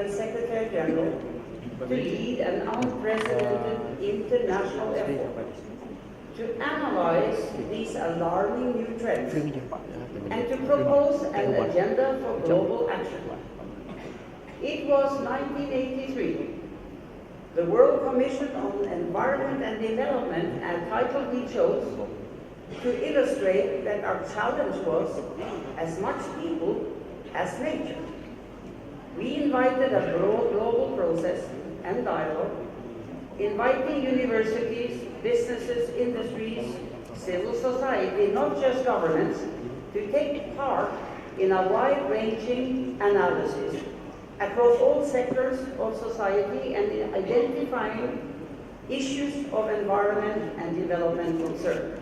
UN Secretary General to lead an unprecedented international effort to analyze these alarming new trends and to propose an agenda for global action. It was 1983. The World Commission on Environment and Development, a title we chose to illustrate that our challenge was as much people as nature. We invited a broad global process and dialogue, inviting universities, businesses, industries, civil society, not just governments, to take part in a wide-ranging analysis across all sectors of society and in identifying issues of environment and development concern.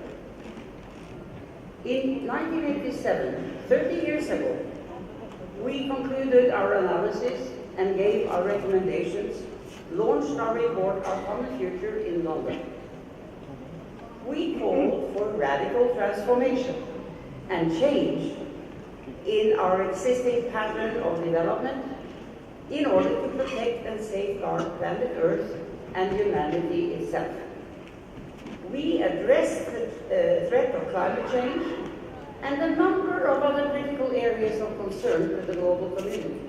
In 1987, 30 years ago, we concluded our analysis and gave our recommendations, launched our report, Our Common Future, in London. We called for radical transformation and change in our existing pattern of development in order to protect and safeguard planet Earth and humanity itself. We addressed the threat of climate change and a number of other critical areas of concern to the global community.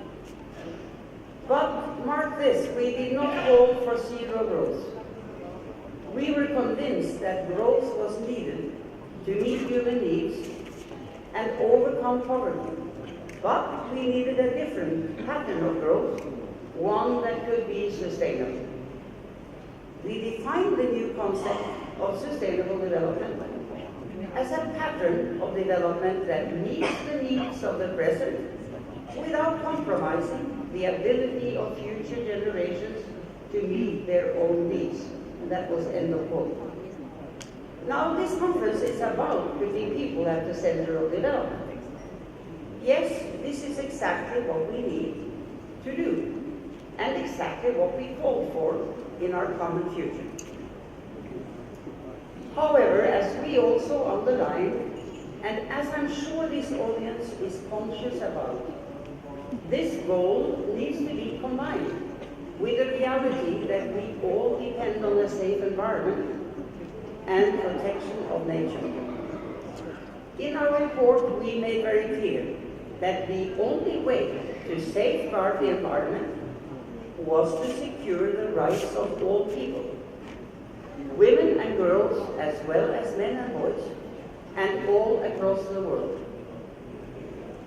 But mark this, we did not call for zero growth. We were convinced that growth was needed to meet human needs and overcome poverty. But we needed a different pattern of growth, one that could be sustainable. We defined the new concept of sustainable development as a pattern of development that meets the needs of the present without compromising the ability of future generations to meet their own needs. And that was end of quote. Now, this conference is about putting people at the center of development. Yes, this is exactly what we need to do, and exactly what we called for in our common future. However, as we also underline, and as I'm sure this audience is conscious about, this goal needs to be combined with the reality that we all depend on a safe environment and protection of nature. In our report, we made very clear that the only way to safeguard the environment was to secure the rights of all people, women and girls as well as men and boys, and all across the world.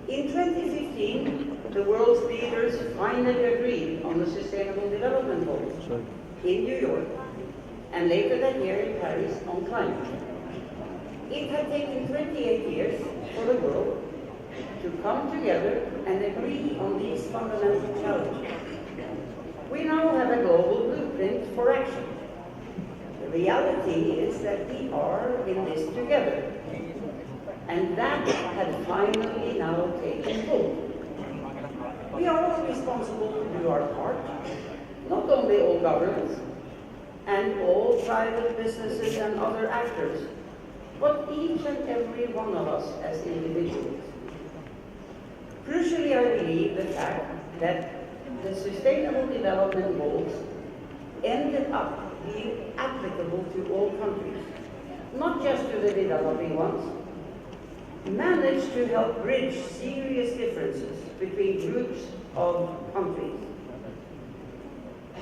In 2015, the world's leaders finally agreed on the Sustainable Development Goals in New York, and later that year in Paris on climate. It had taken 28 years for the world to come together and agree on these fundamental challenges. We now have a global blueprint for action. The reality is that we are in this together, and that had finally now taken hold. We are all responsible to do our part, not only all governments and all private businesses and other actors, but each and every one of us as individuals. Crucially, I believe the fact that the Sustainable Development Goals ended up being applicable to all countries, not just to the developing ones, managed to help bridge serious differences between groups of countries.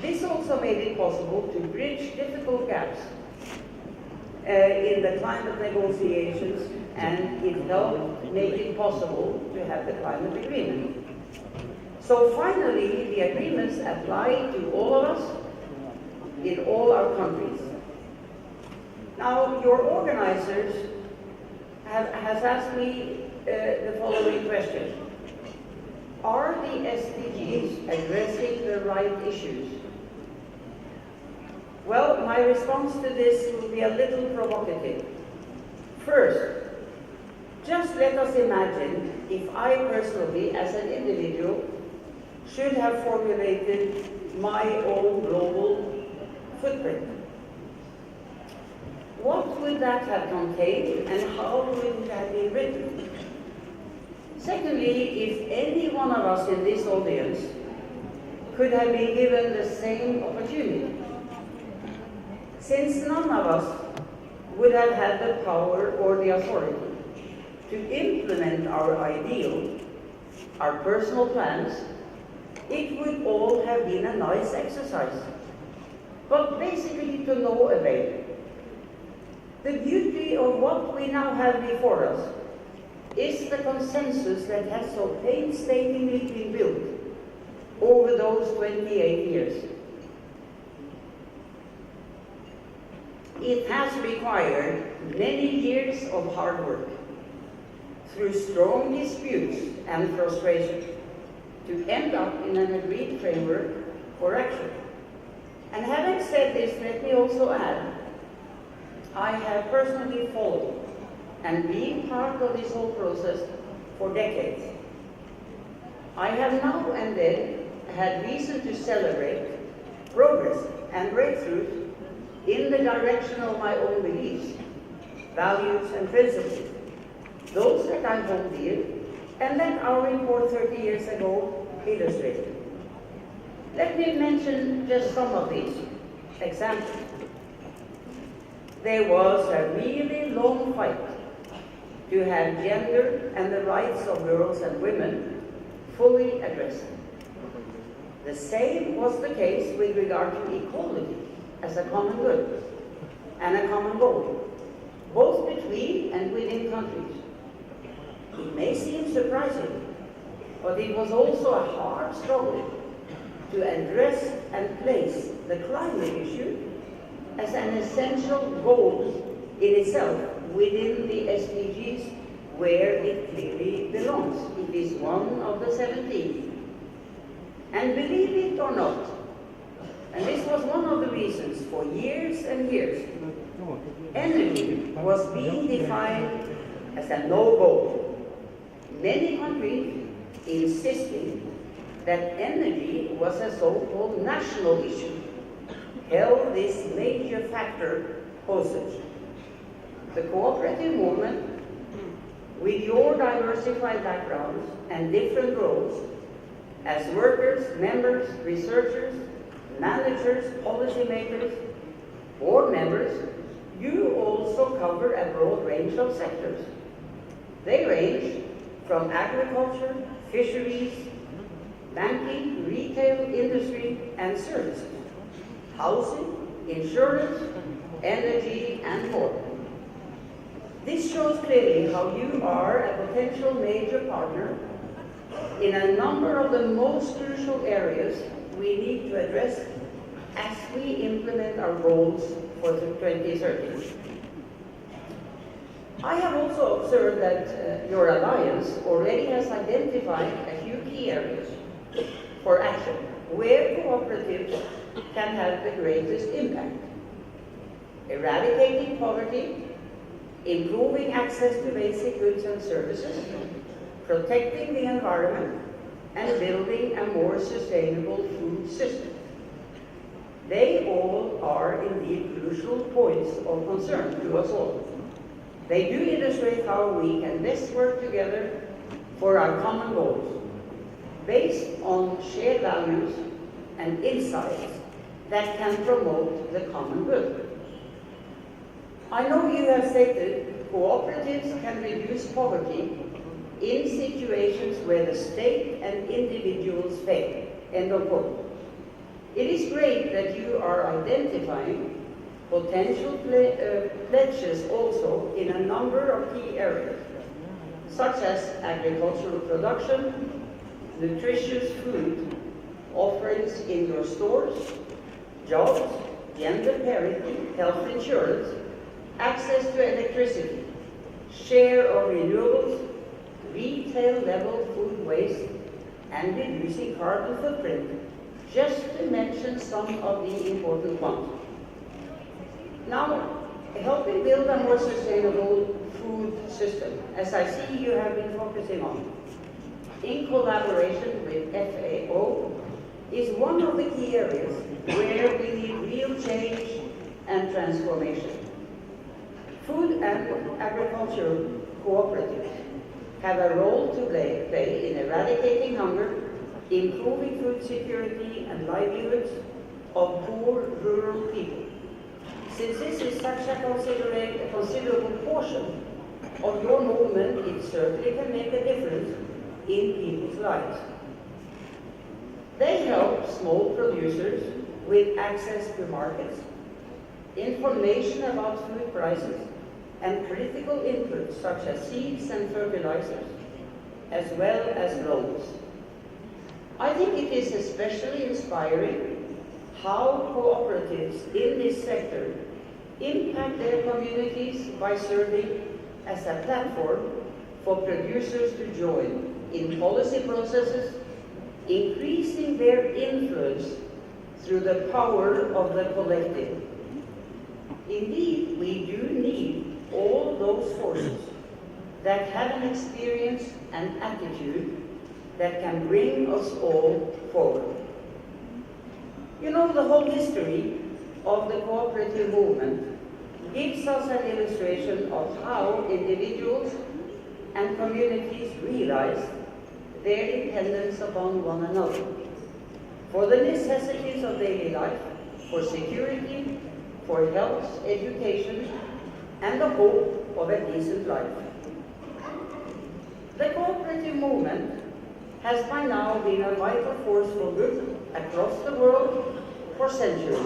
This also made it possible to bridge difficult gaps in the climate negotiations, and it helped make it possible to have the climate agreement. So finally, the agreements apply to all of us in all our countries. Now, your organizers has asked me the following question. Are the SDGs addressing the right issues? Well, my response to this will be a little provocative. First, just let us imagine if I personally, as an individual, should have formulated my own global footprint. What would that have contained, and how would it have been written? Secondly, if any one of us in this audience could have been given the same opportunity. Since none of us would have had the power or the authority to implement our ideal, our personal plans, it would all have been a nice exercise, but basically to no avail. The beauty of what we now have before us is the consensus that has so painstakingly been built over those 28 years. It has required many years of hard work, through strong disputes and frustration, to end up in an agreed framework for action. And having said this, let me also add, I have personally followed and been part of this whole process for decades. I have now and then had reason to celebrate progress and breakthroughs in the direction of my own beliefs, values, and principles, those that I hold dear, and that our report 30 years ago illustrated. Let me mention just some of these examples. There was a really long fight to have gender and the rights of girls and women fully addressed. The same was the case with regard to equality as a common good and a common goal, both between and within countries. It may seem surprising, but it was also a hard struggle to address and place the climate issue as an essential goal in itself within the SDGs, where it clearly belongs. It is one of the 17. And believe it or not, and this was one of the reasons for years and years, energy was being defined as a no-go. Many countries insisting that energy was a so-called national issue held this major factor hostage. The cooperative movement, with your diversified backgrounds and different roles as workers, members, researchers, managers, policymakers, board members, you also cover a broad range of sectors. They range from agriculture, fisheries, banking, retail, industry, and services, housing, insurance, energy, and more. This shows clearly how you are a potential major partner in a number of the most crucial areas we need to address as we implement our goals for 2030. I have also observed that your alliance already has identified a few key areas for action where cooperatives can have the greatest impact. Eradicating poverty, improving access to basic goods and services, protecting the environment, and building a more sustainable food system. They all are indeed crucial points of concern to us all. They do illustrate how we can best work together for our common goals, based on shared values and insights that can promote the common good. I know you have stated cooperatives can reduce poverty in situations where the state and individuals fail. End of quote. It is great that you are identifying potential pledges also in a number of key areas, such as agricultural production, nutritious food, offerings in your stores, jobs, gender parity, health insurance, access to electricity, share of renewables, retail level food waste, and reducing carbon footprint, just to mention some of the important ones. Now, helping build a more sustainable food system, as I see you have been focusing on, in collaboration with FAO, is one of the key areas where we need real change and transformation. Food and agricultural cooperatives have a role to play in eradicating hunger, improving food security and livelihoods of poor rural people. Since this is such a considerable portion of your movement, it certainly can make a difference in people's lives. They help small producers with access to markets, information about food prices, and critical inputs such as seeds and fertilizers, as well as loans. I think it is especially inspiring how cooperatives in this sector impact their communities by serving as a platform for producers to join in policy processes, increasing their influence through the power of the collective. Indeed, we do need all those forces that have an experience and attitude that can bring us all forward. You know, the whole history of the cooperative movement gives us an illustration of how individuals and communities realize their dependence upon one another for the necessities of daily life, for security, for health, education, and the hope of a decent life. The cooperative movement has by now been a vital force for good across the world for centuries.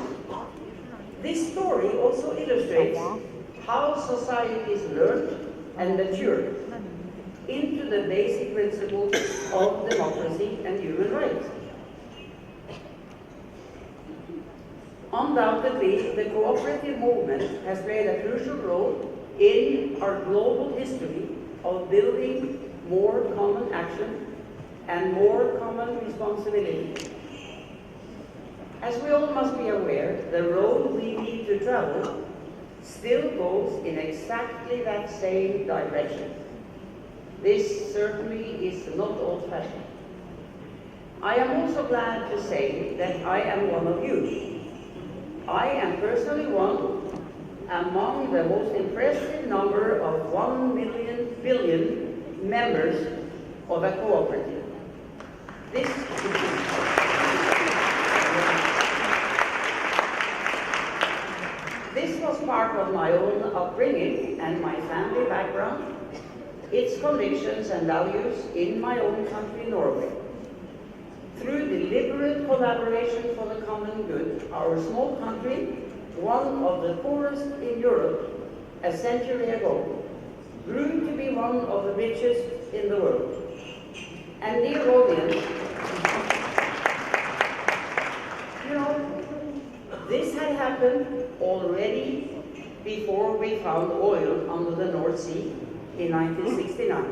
This story also illustrates how societies learned and matured into the basic principles of democracy and human rights. Undoubtedly, the cooperative movement has played a crucial role in our global history of building more common action and more common responsibility. As we all must be aware, the road we need to travel still goes in exactly that same direction. This certainly is not old-fashioned. I am also glad to say that I am one of you. I am personally one among the most impressive number of 1 billion members of a cooperative. This was part of my own upbringing and my family background, its convictions and values in my own country, Norway. Through deliberate collaboration for the common good, our small country, one of the poorest in Europe a century ago, grew to be one of the richest in the world. And dear audience, you know, this had happened already before we found oil under the North Sea in 1969.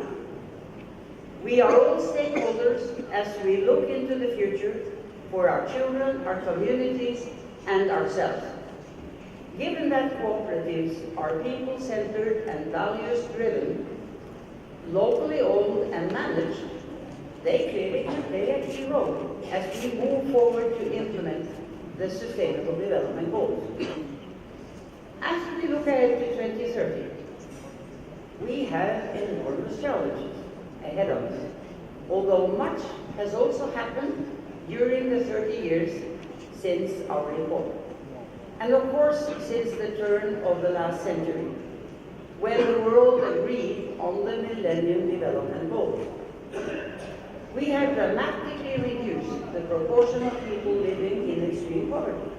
We are all stakeholders as we look into the future for our children, our communities, and ourselves. Given that cooperatives are people-centered and values-driven, locally owned and managed, they clearly can play a key role as we move forward to implement the Sustainable Development Goals. As we look ahead to 2030, we have enormous challenges ahead of us, although much has also happened during the 30 years since our report. And of course, since the turn of the last century, when the world agreed on the Millennium Development Goals. We have dramatically reduced the proportion of people living in extreme poverty.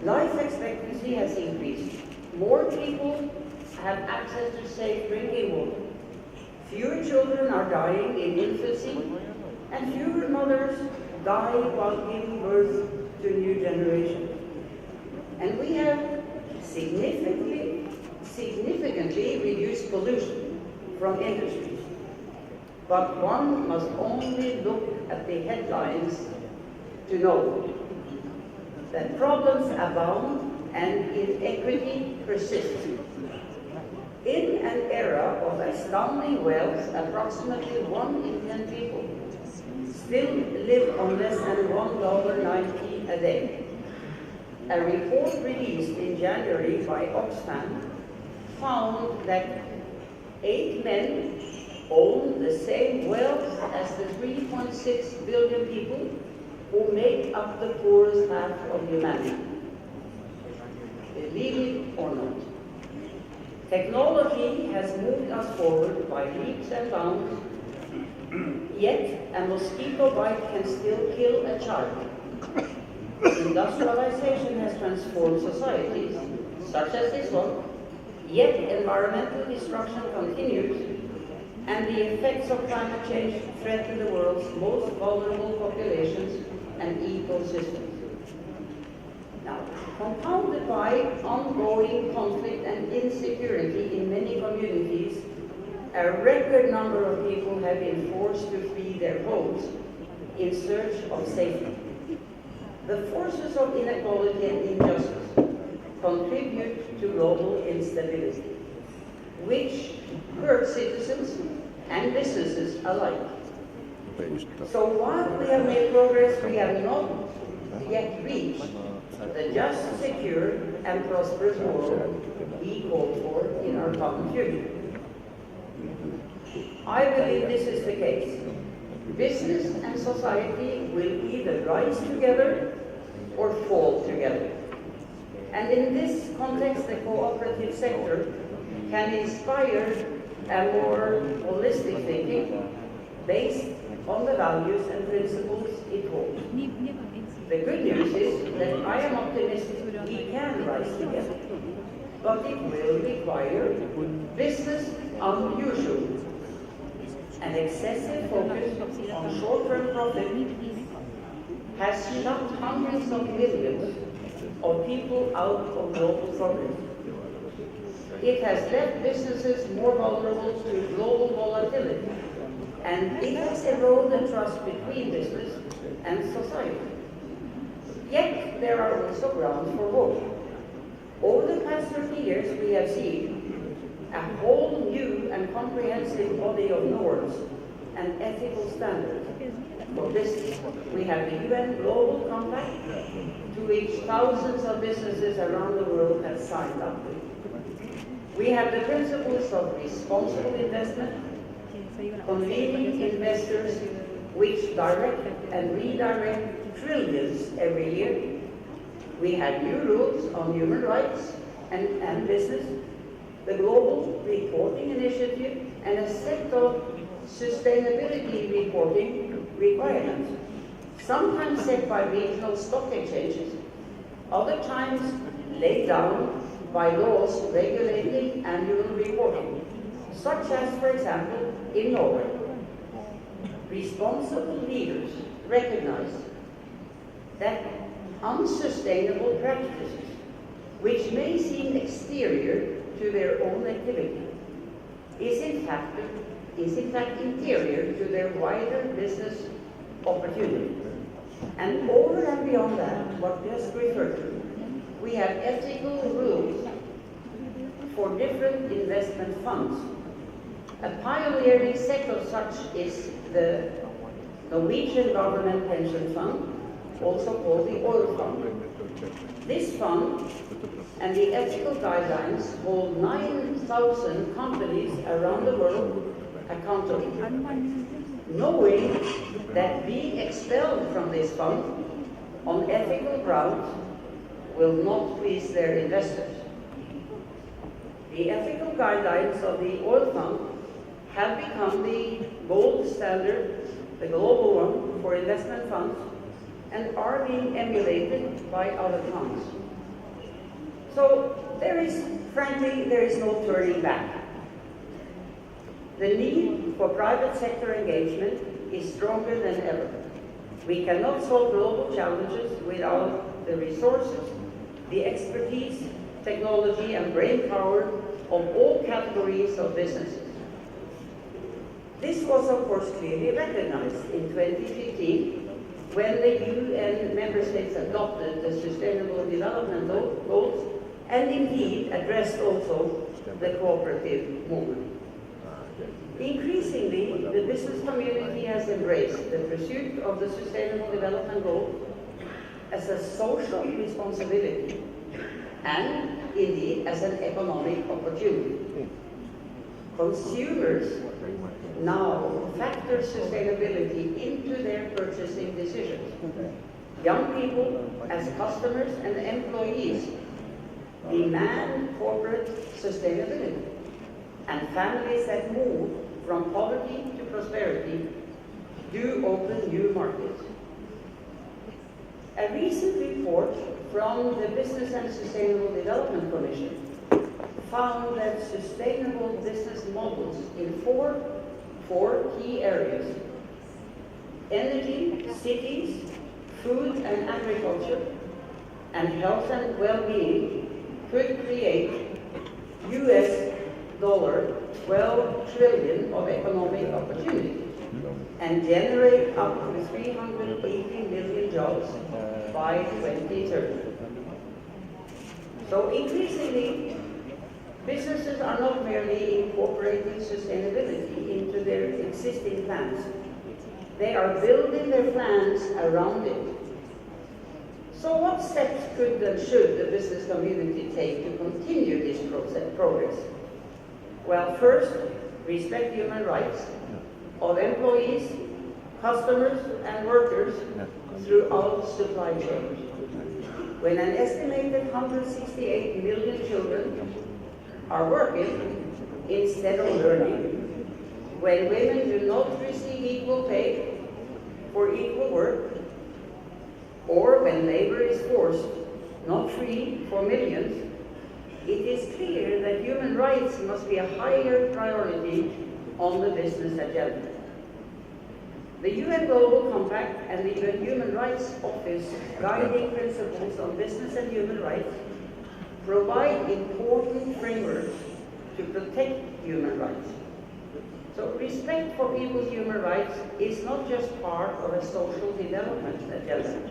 Life expectancy has increased. More people have access to safe drinking water. Fewer children are dying in infancy, and fewer mothers die while giving birth to new generations. And we have significantly reduced pollution from industries. But one must only look at the headlines to know that problems abound and inequity persists. In an era of astounding wealth, approximately 1 in 10 people still live on less than $1.90 a day. A report released in January by Oxfam found that 8 men own the same wealth as the 3.6 1.6 billion people who make up the poorest half of humanity. Believe it or not. Technology has moved us forward by leaps and bounds, yet a mosquito bite can still kill a child. Industrialization has transformed societies, such as this one, yet environmental destruction continues, and the effects of climate change threaten the world's most vulnerable populations and ecosystems. Now, compounded by ongoing conflict and insecurity in many communities, a record number of people have been forced to flee their homes in search of safety. The forces of inequality and injustice contribute to global instability, which hurt citizens and businesses alike. So while we have made progress, we have not yet reached the just, secure, and prosperous world we call for in our common future. I believe this is the case. Business and society will either rise together or fall together. And in this context, the cooperative sector can inspire a more holistic thinking based on the values and principles it holds. The good news is that I am optimistic we can rise together, but it will require business unusual. An excessive focus on short-term profit has shut hundreds of millions of people out of global progress. It has left businesses more vulnerable to global volatility, and it has eroded trust between business and society. Yet there are also grounds for hope. Over the past 30 years, we have seen a whole new and comprehensive body of norms and ethical standards for business. We have the UN Global Compact, to which thousands of businesses around the world have signed up with. We have the principles of responsible investment, convening investors which direct and redirect trillions every year. We have new rules on human rights and business, the Global Reporting Initiative, and a set of sustainability reporting requirements, sometimes set by regional stock exchanges, other times laid down by laws regulating annual reporting, such as, for example, in Norway. Responsible leaders recognize that unsustainable practices, which may seem exterior to their own activity, is in fact interior to their wider business opportunity. And over and beyond that, what just referred to, we have ethical rules for different investment funds. A pioneering set of such is the Norwegian Government Pension Fund, also called the Oil Fund. This fund and the ethical guidelines hold 9,000 companies around the world accountable, knowing that being expelled from this fund on ethical grounds will not please their investors. The ethical guidelines of the Oil Fund have become the gold standard, the global one for investment funds, and are being emulated by other funds. So frankly, there is no turning back. The need for private sector engagement is stronger than ever. We cannot solve global challenges without the resources, the expertise, technology, and brain power of all categories of businesses. This was, of course, clearly recognized in 2015 when the UN member states adopted the Sustainable Development Goals and indeed addressed also the cooperative movement. Increasingly, the business community has embraced the pursuit of the Sustainable Development Goals as a social responsibility and indeed as an economic opportunity. Consumers now factor sustainability into their purchasing decisions. Young people as customers and employees demand corporate sustainability, and families that move from poverty to prosperity do open new markets. A recent report from the Business and Sustainable Development Commission found that sustainable business models in four key areas: energy, cities, food and agriculture, and health and well-being, could create US $12 trillion of economic opportunity and generate up to 380 million jobs by 2030. So increasingly, businesses are not merely incorporating sustainability into their existing plans. They are building their plans around it. So what steps could and should the business community take to continue this progress? Well, first, respect human rights of employees, customers, and workers throughout supply chains. When an estimated 168 million children are working instead of learning, when women do not receive equal pay for equal work, or when labor is forced, not free, for millions, it is clear that human rights must be a higher priority on the business agenda. The UN Global Compact and the UN Human Rights Office guiding principles on business and human rights provide important frameworks to protect human rights. So respect for people's human rights is not just part of a social development agenda.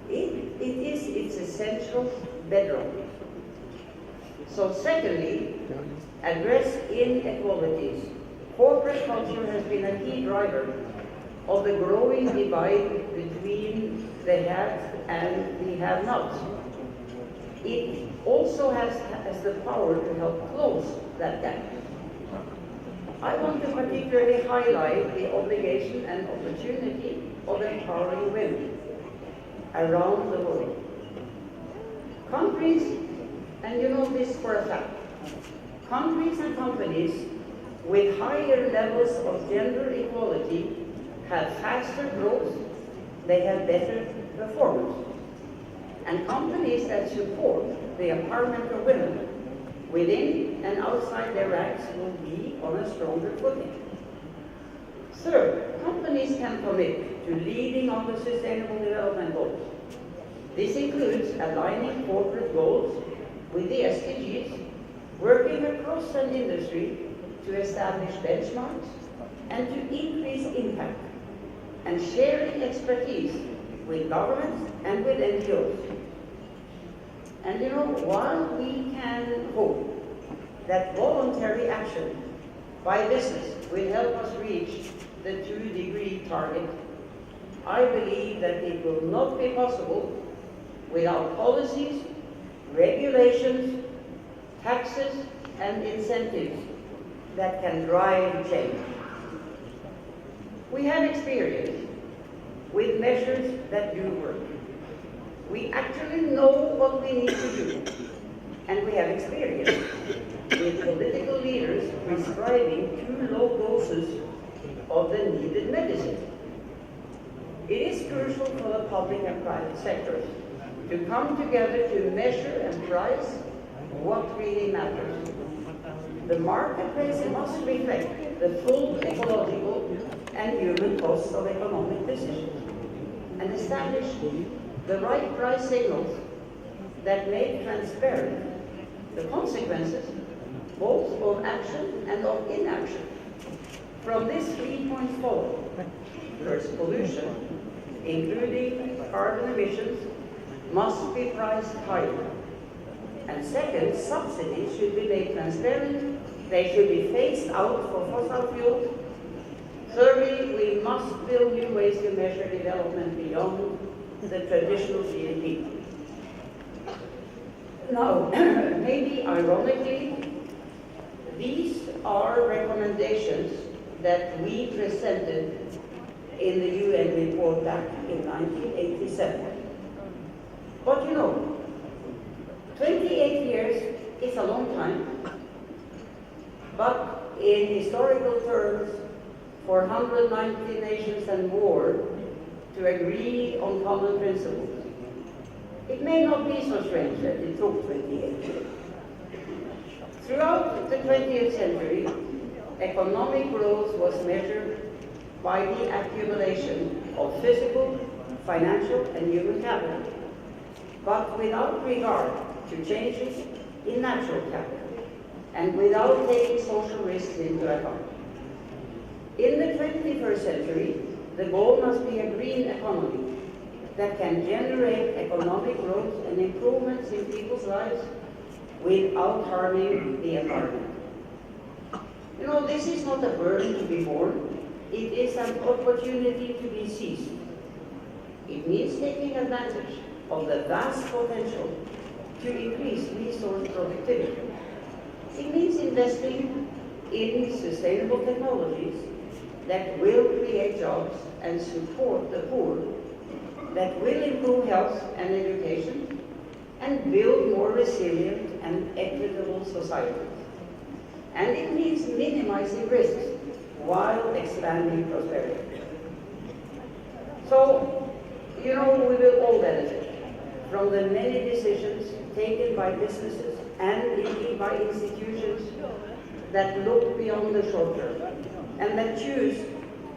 It is its essential bedrock. So secondly, address inequalities. Corporate culture has been a key driver of the growing divide between the have and the have-nots. It also has the power to help close that gap. I want to particularly highlight the obligation and opportunity of empowering women around the world. Countries, and you know this for a fact, countries and companies with higher levels of gender equality have faster growth, they have better performance. And companies that support the empowerment of women within and outside their ranks will be on a stronger footing. Third, companies can commit to leading on the Sustainable Development Goals. This includes aligning corporate goals with the SDGs, working across an industry to establish benchmarks and to increase impact, and sharing expertise with governments and with NGOs. And you know, while we can hope that voluntary action by business will help us reach the 2-degree target, I believe that it will not be possible without policies, regulations, taxes, and incentives that can drive change. We have experience with measures that do work. We actually know what we need to do, and we have experience with political leaders prescribing too low doses of the needed medicine. It is crucial for the public and private sectors to come together to measure and price what really matters. The marketplace must reflect the full ecological and human costs of economic decisions and establish the right price signals that make transparent the consequences both of action and of inaction. From this 3 points forward, first, pollution, including carbon emissions, must be priced higher. And second, subsidies should be made transparent. They should be phased out for fossil fuels. Thirdly, we must build new ways to measure development beyond the traditional GDP. Now, maybe ironically, these are recommendations that we presented in the UN report back in 1987. But you know, 28 years is a long time, but in historical terms, for 190 nations and more to agree on common principles, it may not be so strange that it took 28 years. Throughout the 20th century, economic growth was measured by the accumulation of physical, financial, and human capital, but without regard to changes in natural capital, and without taking social risks into account. In the 21st century, the goal must be a green economy that can generate economic growth and improvements in people's lives without harming the environment. You know, this is not a burden to be borne, it is an opportunity to be seized. It means taking advantage of the vast potential to increase resource productivity. It means investing in sustainable technologies that will create jobs and support the poor, that will improve health and education, and build more resilient and equitable societies. And it means minimizing risks while expanding prosperity. So, you know, we will all benefit from the many decisions taken by businesses and indeed by institutions that look beyond the short term and that choose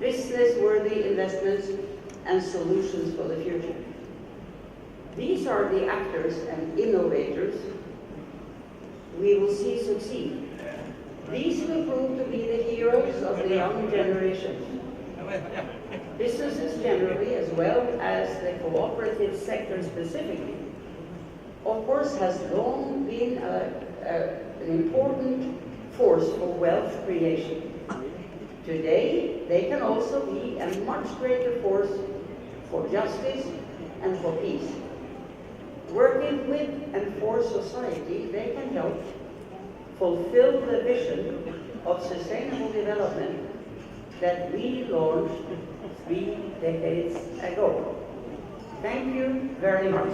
business-worthy investments and solutions for the future. These are the actors and innovators we will see succeed. These will prove to be the heroes of the young generations. Businesses generally, as well as the cooperative sector specifically, of course, has long been an important force for wealth creation. Today, they can also be a much greater force for justice and for peace. Working with and for society, they can help fulfill the vision of sustainable development that we launched 3 decades ago. Thank you very much.